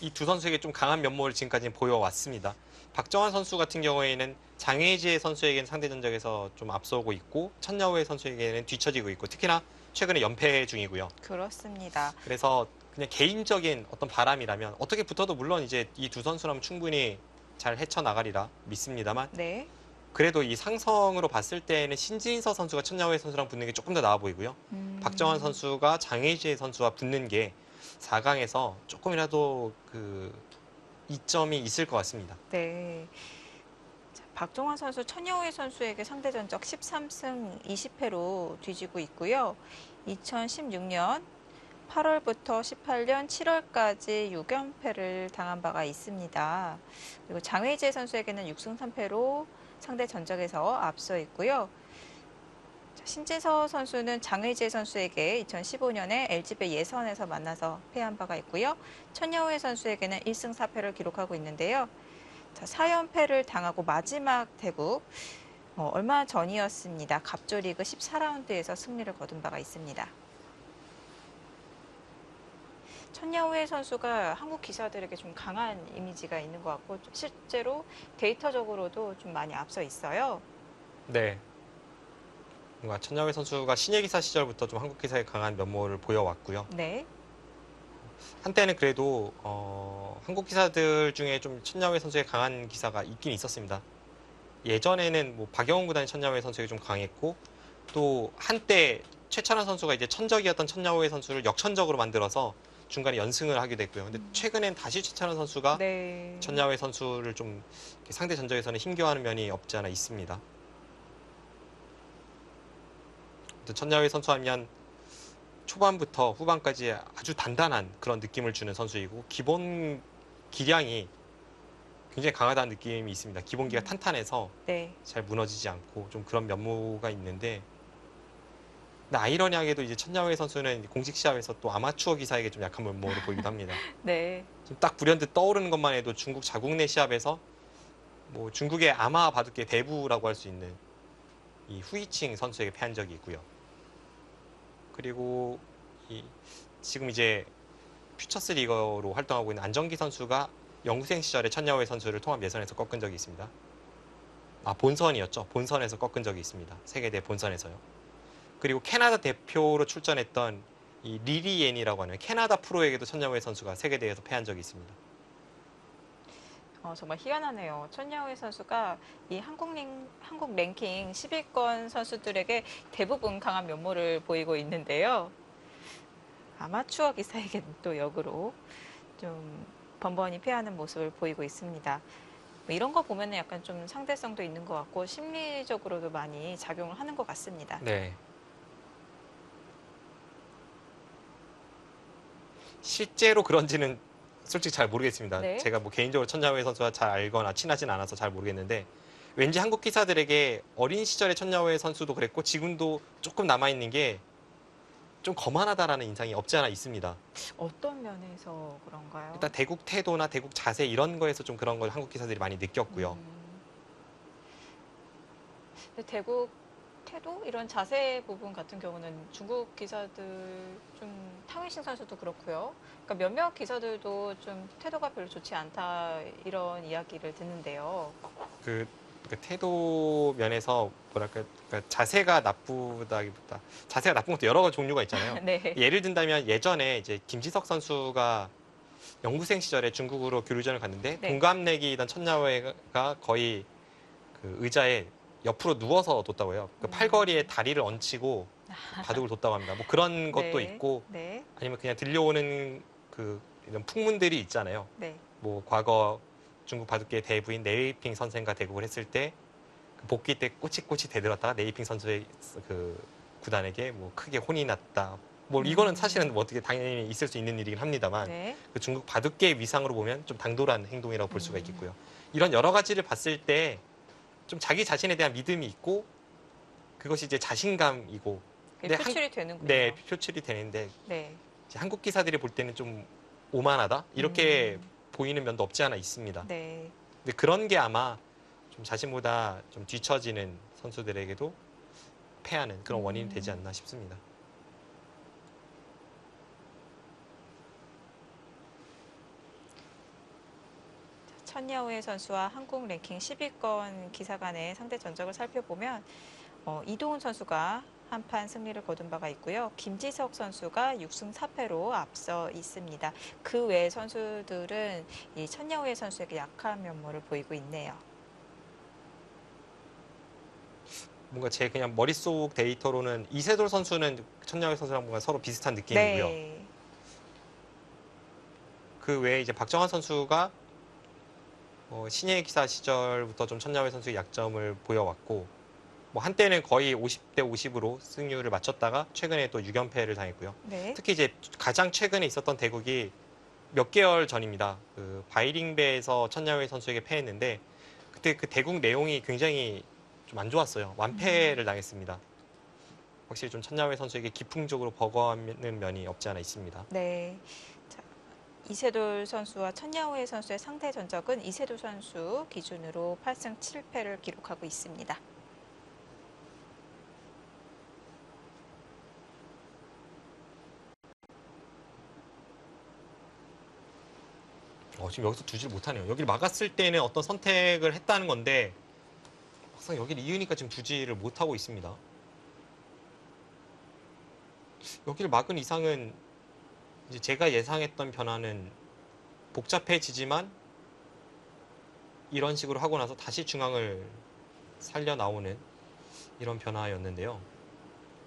이 두 선수에게 좀 강한 면모를 지금까지 보여왔습니다. 박정환 선수 같은 경우에는 장혜지의 선수에게는 상대 전적에서 좀 앞서고 있고 천야호의 선수에게는 뒤처지고 있고 특히나 최근에 연패 중이고요. 그렇습니다. 그래서 그냥 개인적인 어떤 바람이라면 어떻게 붙어도 물론 이제 이 두 선수라면 충분히 잘 헤쳐나가리라 믿습니다만 네. 그래도 이 상성으로 봤을 때에는 신진서 선수가 천야호의 선수랑 붙는 게 조금 더 나아 보이고요. 박정환 선수가 장혜지의 선수와 붙는 게 4강에서 조금이라도 그 이점이 있을 것 같습니다. 네. 자, 박종환 선수 천여우의 선수에게 상대 전적 13승 20패로 뒤지고 있고요. 2016년 8월부터 18년 7월까지 6연패를 당한 바가 있습니다. 그리고 장외재 선수에게는 6승 3패로 상대 전적에서 앞서 있고요. 신진서 선수는 장의재 선수에게 2015년에 LG배 예선에서 만나서 패한 바가 있고요. 천여우의 선수에게는 1승 4패를 기록하고 있는데요. 자, 4연패를 당하고 마지막 대국 얼마 전이었습니다. 갑조리그 14라운드에서 승리를 거둔 바가 있습니다. 천야우의 선수가 한국 기사들에게 좀 강한 이미지가 있는 것 같고 실제로 데이터적으로도 좀 많이 앞서 있어요. 네. 뭔가 천야회 선수가 신예 기사 시절부터 좀 한국 기사에 강한 면모를 보여왔고요. 네. 한때는 그래도 한국 기사들 중에 좀 천야회 선수의 강한 기사가 있긴 있었습니다. 예전에는 뭐 박영훈 구단의 천야회 선수에게 좀 강했고 또 한때 최찬원 선수가 이제 천적이었던 천야회 선수를 역천적으로 만들어서 중간에 연승을 하게 됐고요. 근데 최근엔 다시 최찬원 선수가 네. 천야회 선수를 좀 상대 전적에서는 힘겨워하는 면이 없지 않아 있습니다. 천야회 선수 하면 초반부터 후반까지 아주 단단한 그런 느낌을 주는 선수이고 기본 기량이 굉장히 강하다는 느낌이 있습니다. 기본기가 탄탄해서 네. 잘 무너지지 않고 좀 그런 면모가 있는데 근데 아이러니하게도 이제 천야회 선수는 공식 시합에서 또 아마추어 기사에게 좀 약한 면모로 보이기도 합니다. 네. 지금 딱 불현듯 떠오르는 것만 해도 중국 자국 내 시합에서 뭐 중국의 아마 바둑계 대부라고 할 수 있는 이 후이칭 선수에게 패한 적이 있고요. 그리고 지금 이제 퓨처스 리거로 활동하고 있는 안정기 선수가 영구생 시절에 천야호의 선수를 통합 예선에서 꺾은 적이 있습니다. 본선이었죠. 본선에서 꺾은 적이 있습니다. 세계대 본선에서요. 그리고 캐나다 대표로 출전했던 이 리리엔이라고 하는 캐나다 프로에게도 천야호의 선수가 세계대회에서 패한 적이 있습니다. 정말 희한하네요. 천야우의 선수가 이 한국 랭킹 10위권 선수들에게 대부분 강한 면모를 보이고 있는데요. 아마추어 기사에게는 또 역으로 좀 번번이 패하는 모습을 보이고 있습니다. 뭐 이런 거 보면 약간 좀 상대성도 있는 것 같고 심리적으로도 많이 작용을 하는 것 같습니다. 네. 실제로 그런지는 솔직히 잘 모르겠습니다. 네. 제가 뭐 개인적으로 천야회 선수와 잘 알거나 친하진 않아서 잘 모르겠는데 왠지 한국 기사들에게 어린 시절의 천야오의 선수도 그랬고 지금도 조금 남아있는 게 좀 거만하다라는 인상이 없지 않아 있습니다. 어떤 면에서 그런가요? 일단 대국 태도나 대국 자세 이런 거에서 좀 그런 걸 한국 기사들이 많이 느꼈고요. 근데 대국 태도 이런 자세 부분 같은 경우는 중국 기사들 좀 탕웨이싱 선수도 그렇고요. 그러니까 몇몇 기사들도 좀 태도가 별로 좋지 않다 이런 이야기를 듣는데요. 그 태도 면에서 뭐랄까 그러니까 자세가 나쁘다기보다 자세가 나쁜 것도 여러 가지 종류가 있잖아요. 네. 예를 든다면 예전에 이제 김지석 선수가 연구생 시절에 중국으로 교류전을 갔는데 네. 동갑내기던 천야오가 거의 그 의자에 옆으로 누워서 뒀다고 해요. 그 팔걸이에 다리를 얹히고 바둑을 뒀다고 합니다. 뭐 그런 것도 네. 있고 네. 아니면 그냥 들려오는 그 이런 풍문들이 있잖아요. 네. 뭐 과거 중국 바둑계 대부인 네이핑 선생과 대국을 했을 때그 복귀 때 꼬치꼬치 대들었다가 네이핑 선수의 그 구단에게 뭐 크게 혼이 났다. 뭐 이거는 사실은 뭐 어떻게 당연히 있을 수 있는 일이긴 합니다만 네. 그 중국 바둑계의 위상으로 보면 좀 당돌한 행동이라고 볼 수가 있겠고요. 이런 여러 가지를 봤을 때 좀 자기 자신에 대한 믿음이 있고 그것이 이제 자신감이고 그게 표출이 되는군요. 네, 표출이 되는데 네. 이제 한국 기사들이 볼 때는 좀 오만하다 이렇게 보이는 면도 없지 않아 있습니다. 네. 근데 그런 게 아마 좀 자신보다 좀 뒤처지는 선수들에게도 패하는 그런 원인이 되지 않나 싶습니다. 천야오의 선수와 한국 랭킹 10위권 기사 간의 상대 전적을 살펴보면 이동훈 선수가 한판 승리를 거둔 바가 있고요. 김지석 선수가 6승 4패로 앞서 있습니다. 그 외 선수들은 이 천야오의 선수에게 약한 면모를 보이고 있네요. 뭔가 제 그냥 머릿속 데이터로는 이세돌 선수는 천야오 선수랑 뭔가 서로 비슷한 느낌이고요. 네. 그 외에 이제 박정환 선수가 신예 기사 시절부터 좀 천야오 선수의 약점을 보여왔고 뭐 한때는 거의 50대 50으로 승률을 맞췄다가 최근에 또 6연패를 당했고요. 네. 특히 이제 가장 최근에 있었던 대국이 몇 개월 전입니다. 그 바이링배에서 천야오 선수에게 패했는데 그때 그 대국 내용이 굉장히 좀 안 좋았어요. 완패를 당했습니다. 확실히 좀 천야오 선수에게 기풍적으로 버거워하는 면이 없지 않아 있습니다. 네. 자, 이세돌 선수와 천야오의 선수의 상대 전적은 이세돌 선수 기준으로 8승 7패를 기록하고 있습니다. 지금 여기서 두질 못하네요. 여기를 막았을 때는 어떤 선택을 했다는 건데 막상 여기를 이으니까 지금 두지를 못하고 있습니다. 여기를 막은 이상은 이제 제가 예상했던 변화는 복잡해지지만 이런 식으로 하고 나서 다시 중앙을 살려 나오는 이런 변화였는데요.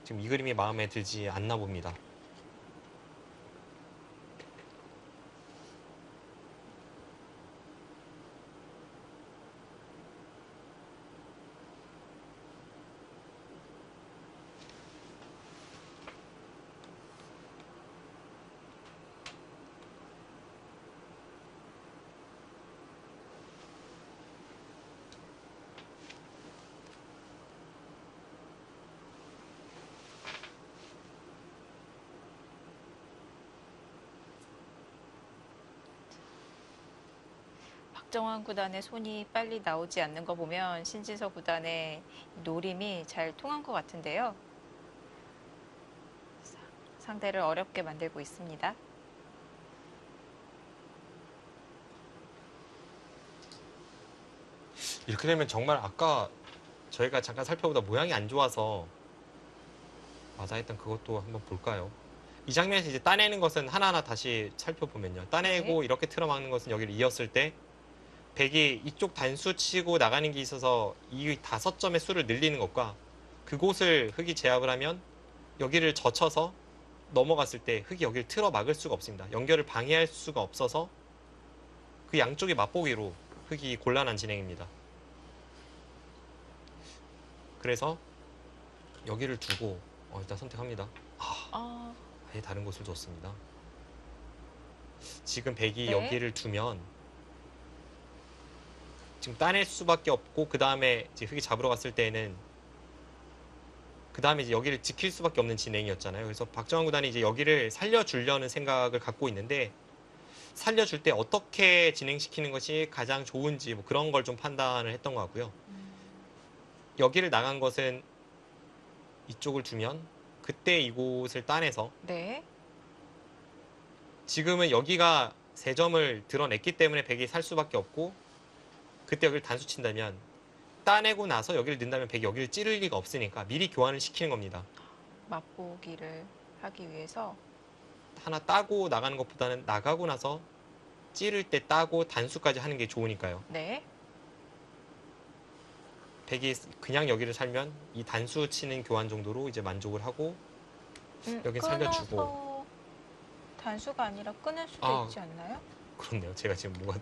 지금 이 그림이 마음에 들지 않나 봅니다. 박정환 구단의 손이 빨리 나오지 않는 거 보면 신진서 구단의 노림이 잘 통한 것 같은데요. 상대를 어렵게 만들고 있습니다. 이렇게 되면 정말 아까 저희가 잠깐 살펴보다 모양이 안 좋아서 마다했던 그것도 한번 볼까요? 이 장면에서 이제 따내는 것은 하나하나 다시 살펴보면요. 따내고 네. 이렇게 틀어막는 것은 여기를 이었을 때 백이 이쪽 단수 치고 나가는 게 있어서 이 5점의 수를 늘리는 것과 그곳을 흙이 제압을 하면 여기를 젖혀서 넘어갔을 때 흙이 여기를 틀어 막을 수가 없습니다. 연결을 방해할 수가 없어서 그 양쪽의 맛보기로 흙이 곤란한 진행입니다. 그래서 여기를 두고 일단 선택합니다. 아예 다른 곳을 뒀습니다. 지금 백이 네. 여기를 두면 지금 따낼 수밖에 없고, 그 다음에 이제 흙이 잡으러 갔을 때에는 그 다음에 이제 여기를 지킬 수밖에 없는 진행이었잖아요. 그래서 박정환 구단이 이제 여기를 살려주려는 생각을 갖고 있는데, 살려줄 때 어떻게 진행시키는 것이 가장 좋은지 뭐 그런 걸 좀 판단을 했던 것 같고요. 여기를 나간 것은 이쪽을 두면 그때 이곳을 따내서, 네. 지금은 여기가 3점을 드러냈기 때문에 백이 살 수밖에 없고, 그때 여기를 단수 친다면, 따내고 나서 여기를 넣는다면 백이 여기를 찌를 리가 없으니까 미리 교환을 시키는 겁니다. 맛보기를 하기 위해서. 하나 따고 나가는 것보다는 나가고 나서 찌를 때 따고 단수까지 하는 게 좋으니까요. 네. 백이 그냥 여기를 살면 이 단수 치는 교환 정도로 이제 만족을 하고, 여긴 살려주고. 끊어서 단수가 아니라 끊을 수도 아. 있지 않나요? 그렇네요. 제가 지금 뭐가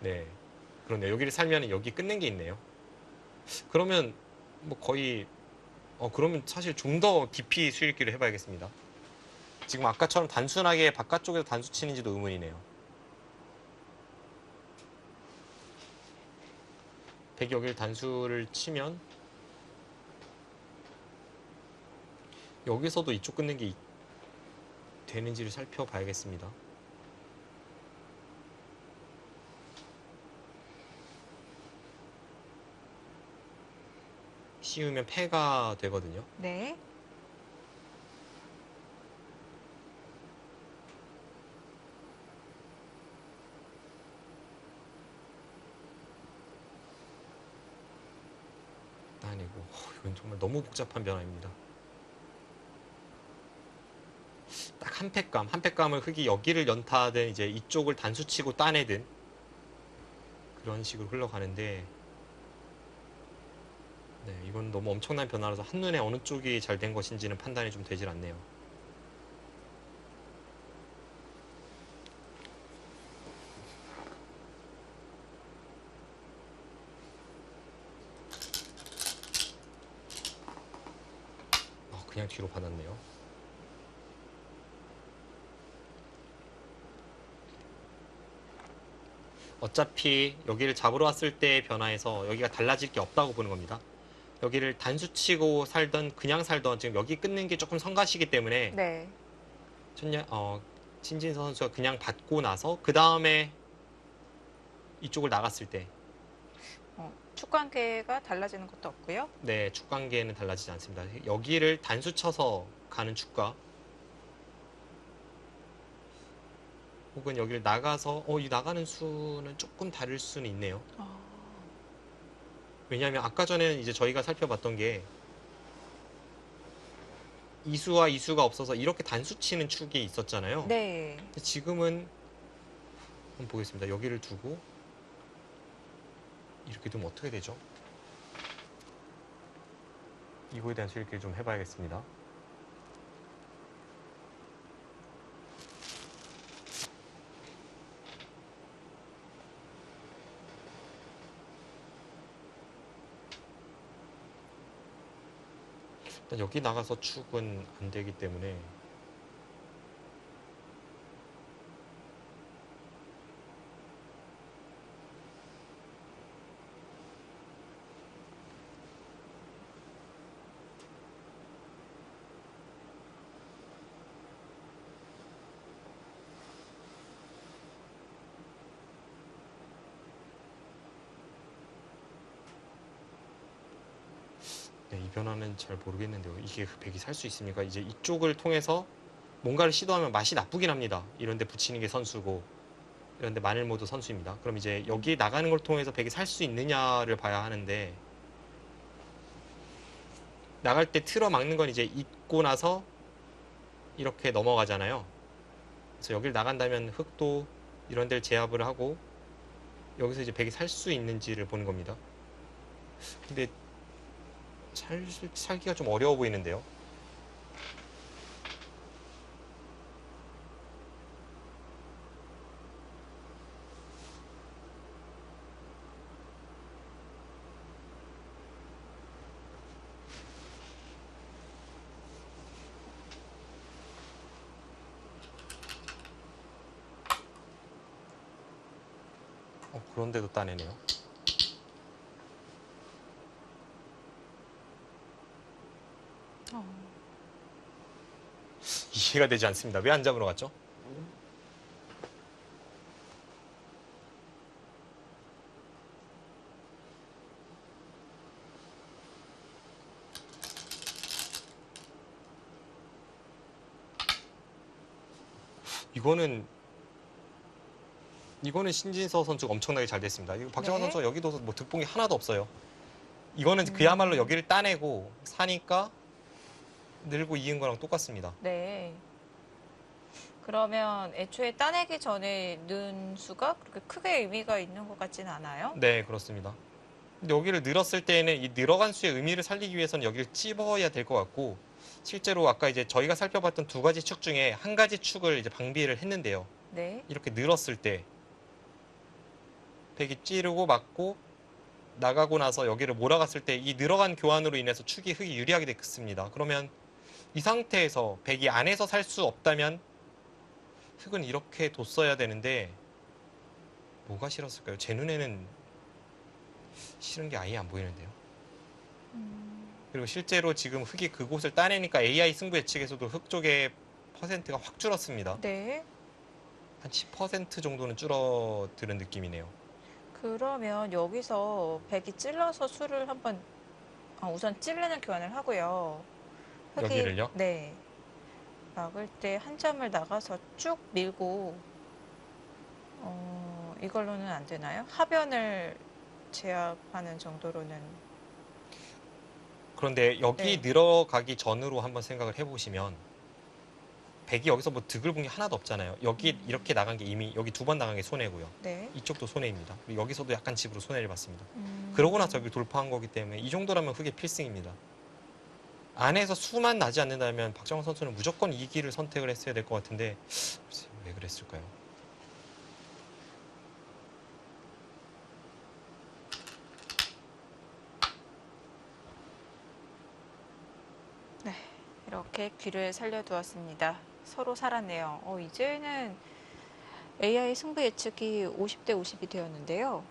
네, 그렇네요. 여기를 살면 여기 끝낸 게 있네요. 그러면 뭐 거의 그러면 사실 좀 더 깊이 수익기를 해봐야겠습니다. 지금 아까처럼 단순하게 바깥쪽에서 단수 치는지도 의문이네요. 백이 여기를 단수를 치면 여기서도 이쪽 끊는 게 되는지를 살펴봐야겠습니다. 씌우면 패가 되거든요. 네. 아니고 이건 정말 너무 복잡한 변화입니다. 딱 한 팩감을 흙이 여기를 연타하든 이제 이쪽을 단수치고 따내든 그런 식으로 흘러가는데, 네, 이건 너무 엄청난 변화라서 한눈에 어느 쪽이 잘 된 것인지는 판단이 좀 되질 않네요. 그냥 뒤로 받았네요. 어차피 여기를 잡으러 왔을 때의 변화에서 여기가 달라질 게 없다고 보는 겁니다. 여기를 단수치고 살던 그냥 살던 지금 여기 끊는 게 조금 성가시기 때문에, 네. 신진서 선수가 그냥 받고 나서 그 다음에 이쪽을 나갔을 때, 축 관계가 달라지는 것도 없고요. 네, 축 관계는 달라지지 않습니다. 여기를 단수 쳐서 가는 축과 혹은 여기를 나가서 이 나가는 수는 조금 다를 수는 있네요. 왜냐하면 아까 전에는 이제 저희가 살펴봤던 게 이수와 이수가 없어서 이렇게 단수 치는 축이 있었잖아요. 네. 근데 지금은 한번 보겠습니다. 여기를 두고 이렇게 두면 어떻게 되죠? 이거에 대한 수익기를 좀 해봐야겠습니다. 일단 여기 나가서 축은 안 되기 때문에 네, 이 변화는 잘 모르겠는데요. 이게 백이 살 수 있습니까? 이제 이쪽을 통해서 뭔가를 시도하면 맛이 나쁘긴 합니다. 이런데 붙이는 게 선수고 이런데 마늘 모드 선수입니다. 그럼 이제 여기 나가는 걸 통해서 백이 살 수 있느냐를 봐야 하는데, 나갈 때 틀어 막는 건 이제 잊고 나서 이렇게 넘어가잖아요. 그래서 여길 나간다면 흙도 이런 데를 제압을 하고 여기서 이제 백이 살 수 있는지를 보는 겁니다. 근데 살기가 좀 어려워 보이는데요. 그런데도 따내네요. 어, 이해가 되지 않습니다. 왜 안 잡으러 갔죠? 이거는 신진서 선수가 엄청나게 잘 됐습니다. 이거 박정환 네. 선수가 여기도 뭐 득봉이 하나도 없어요. 이거는 그야말로 여기를 따내고 사니까 늘고 이은 거랑 똑같습니다. 네. 그러면 애초에 따내기 전에 넣은 수가 그렇게 크게 의미가 있는 것 같지는 않아요? 네, 그렇습니다. 근데 여기를 늘었을 때는 이 늘어간 수의 의미를 살리기 위해서는 여기를 찝어야 될 것 같고, 실제로 아까 이제 저희가 살펴봤던 두 가지 축 중에 한 가지 축을 이제 방비를 했는데요. 네. 이렇게 늘었을 때 백이 찌르고 맞고 나가고 나서 여기를 몰아갔을 때 이 늘어간 교환으로 인해서 축이 흙이 유리하게 됐습니다. 그러면 이 상태에서 백이 안에서 살 수 없다면 흙은 이렇게 뒀어야 되는데 뭐가 싫었을까요? 제 눈에는 싫은 게 아예 안 보이는데요. 그리고 실제로 지금 흙이 그곳을 따내니까 AI 승부 예측에서도 흙 쪽의 퍼센트가 확 줄었습니다. 네. 한 10% 정도는 줄어드는 느낌이네요. 그러면 여기서 백이 찔러서 수를 한번 우선 찔르는 교환을 하고요. 여기를요? 네. 막을 때 한 점을 나가서 쭉 밀고 이걸로는 안 되나요? 하변을 제압하는 정도로는. 그런데 여기 네. 늘어가기 전으로 한번 생각을 해보시면 백이 여기서 뭐 득을 본 게 하나도 없잖아요. 여기 이렇게 나간 게 이미 여기 두 번 나간 게 손해고요. 네. 이쪽도 손해입니다. 그리고 여기서도 약간 집으로 손해를 봤습니다. 그러고 나서 여기 돌파한 거기 때문에 이 정도라면 흙의 필승입니다. 안에서 수만 나지 않는다면 박정환 선수는 무조건 이 길을 선택을 했어야 될 것 같은데 왜 그랬을까요? 네. 이렇게 귀를 살려두었습니다. 서로 살았네요. 이제는 AI 승부 예측이 50대 50이 되었는데요.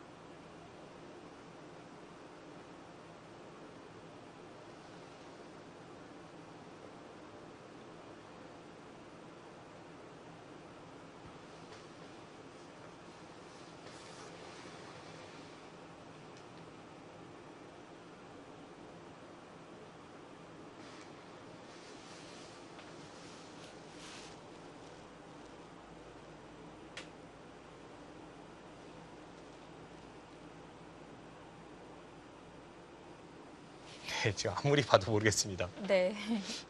네, 지금 아무리 봐도 모르겠습니다. 네.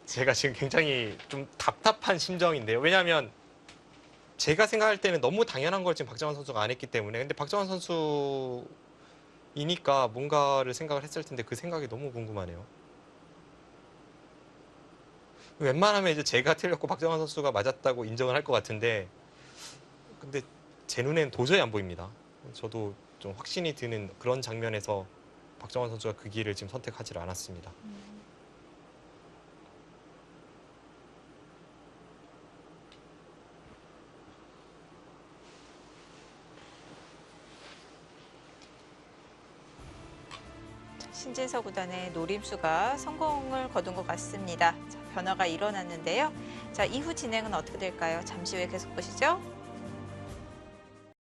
제가 지금 굉장히 좀 답답한 심정인데요. 왜냐하면 제가 생각할 때는 너무 당연한 걸 지금 박정환 선수가 안 했기 때문에. 근데 박정환 선수이니까 뭔가를 생각을 했을 텐데 그 생각이 너무 궁금하네요. 웬만하면 이제 제가 틀렸고 박정환 선수가 맞았다고 인정을 할 것 같은데, 근데 제 눈엔 도저히 안 보입니다. 저도 좀 확신이 드는 그런 장면에서 박정환 선수가 그 길을 지금 선택하지 않았습니다. 신진서 구단의 노림수가 성공을 거둔 것 같습니다. 자, 변화가 일어났는데요. 자, 이후 진행은 어떻게 될까요? 잠시 후에 계속 보시죠.